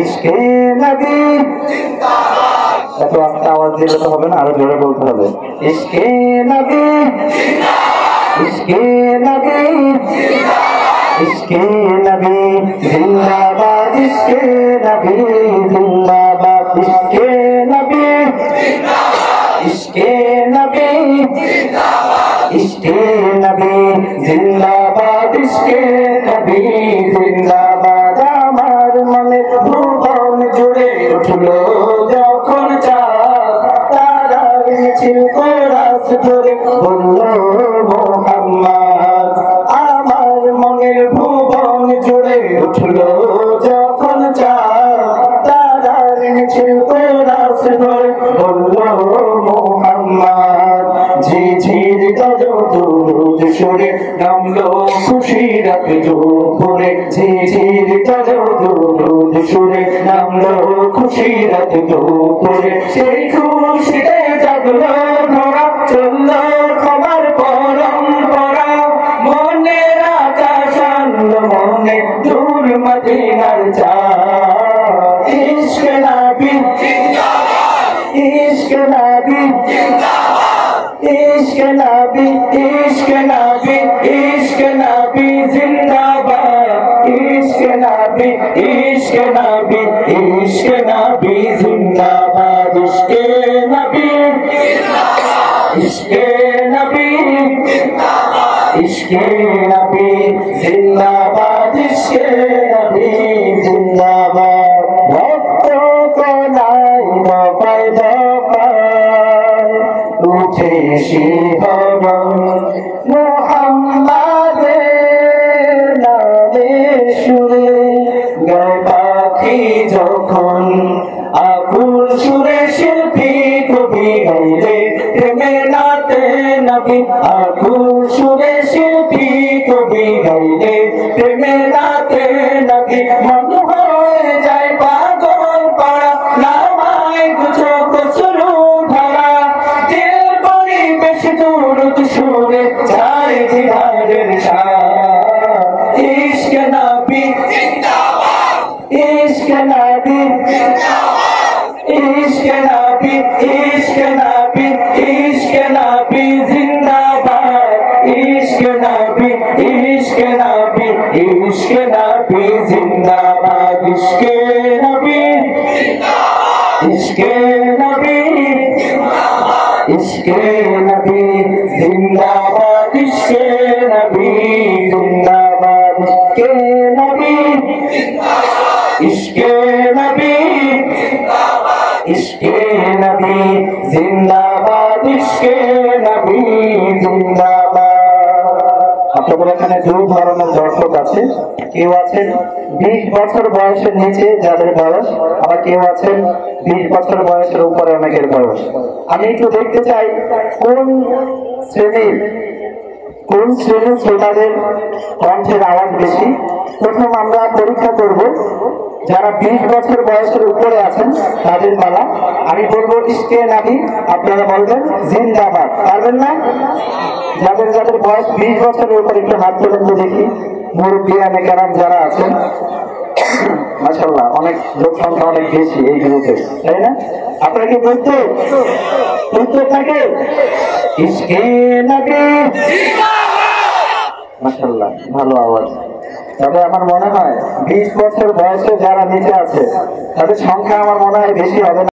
ইশকে নবী জিন্দাবাদ। এত আস্তে আওয়াজ দিলে তো হবে না, আরো জোরে বলতে হবে। ইশকে নবী জিন্দাবাদ, ইশকে নবী জিন্দাবাদ, ইশকে নবী জিন্দাবাদ, ইশকে নবী জিন্দাবাদ, ইশকে নবী জিন্দাবাদ, ইশকে নবী জিন্দাবাদ, ইশকে নবী জিন্দাবাদ, ইশকে নবী জিন্দাবাদ। আমার মনে ভুবন জুড়ে উঠলো যখন চাঁদ, তারার মিছিল কোরাস ধরে বলল মুহাম্মদ। আমার মনের ভুবন জুড়ে উঠলো যখন চাঁদ, তারার মিছিল কোরাস ধরে বলল মুহাম্মদ। ঝিঝির দরুদ সুরে নামলো খুশির দুপুরে, ঝিঝির দরুদ সুরে নামলো খুশির দুপুরে। সেই খুশিতে জাগলো ধরা, চললো খবর পরম্পরা, মনের আকাশ আনলো মনে দূর মদিনার চাঁদ। ইশকে নবী জিন্দাবাদ, ইশকে নবী জিন্দাবাদ, ইশকে নবী, ইশকে নবী, ইশকে নবী জিন্দাবাদ, ইশকে নবী, ইশকে নবী, ইশকে নবী জিন্দাবাদ, ইশকে নবী জিন্দাবাদ, ইশকে নবী জিন্দাবাদ, ইশকে নবী জিন্দাবাদ, ইশকে নবী জিন্দাবাদ। ভক্ত কোনাই দফায় দফায় উঠে শিহরণ, মুহাম্মাদের নামে সুরে গায় পাখি যখন, আকুল সুরে শিল্পী কবি গাইলে প্রেমে নাতে নবী, আকুল সুরে শিল্পী কবি গাইলে প্রেমে নাতে নবী। মন হয়ে যায় পাগল পাড়া, নামায় গুছো কসরু ধরা, দিল পরিবেশ দুরুদ সুরে চায় জিহাদের শাহ। ইশকে নবী জিন্দাবাদ, ইশকে নবী জিন্দাবাদ, ইশকে নবী, ইশকে নবী, ইশকে নবী জিন্দাবাদ, ইশকে নবী, ইশকে নবী, ইশকে নবী জিন্দাবাদ, ইশকে নবী জিন্দাবাদ, ইশকে নবী জিন্দাবাদ, ইশকে নবী জিন্দাবাদ, ইশকে নবী জিন্দাবাদ, ইশকে নবী জিন্দাবাদ, ইশকে নবী জিন্দাবাদ, ইশকে নবী জিন্দাবাদ, ইশকে নবী জিন্দাবাদ। আপনাদের এখানে দুই ধরনের দর্শক আছে, কেউ আছেন 20 বছর বয়সের নিচে যাদের বয়স, আবার কেউ আছেন 20 বছর বয়সের উপরে অনেকের বয়স। আমি একটু দেখতে চাই কোন শ্রেণীর শ্রোতাদের কণ্ঠের আওয়াজ বেশি। প্রথম আমরা পরীক্ষা করব যারা 20 বছর বয়সের উপরে আছেন তাদের মালা। আমি বলবো ইশকে নবী, আপনারা বলবেন জিন্দাবাদ। পারবেন না? যাদের যাদের বয়স 20 বছরের উপরে একটু হাত তুলেন তো দেখি। মুরব্বিয়ানে কেরাম যারা আছেন, মাশাআল্লাহ অনেক লোক সংখ্যা অনেক বেশি এই গ্রুপে, তাই না? আপনারা কি বলতে থাকে ইশকে নবী জিন্দাবাদ? মাশাআল্লাহ ভালো আওয়াজ। তবে আমার মনে হয় 20 বছর বয়সে যারা নিচে আছে তাদের সংখ্যা আমার মনে হয় বেশি হবে না।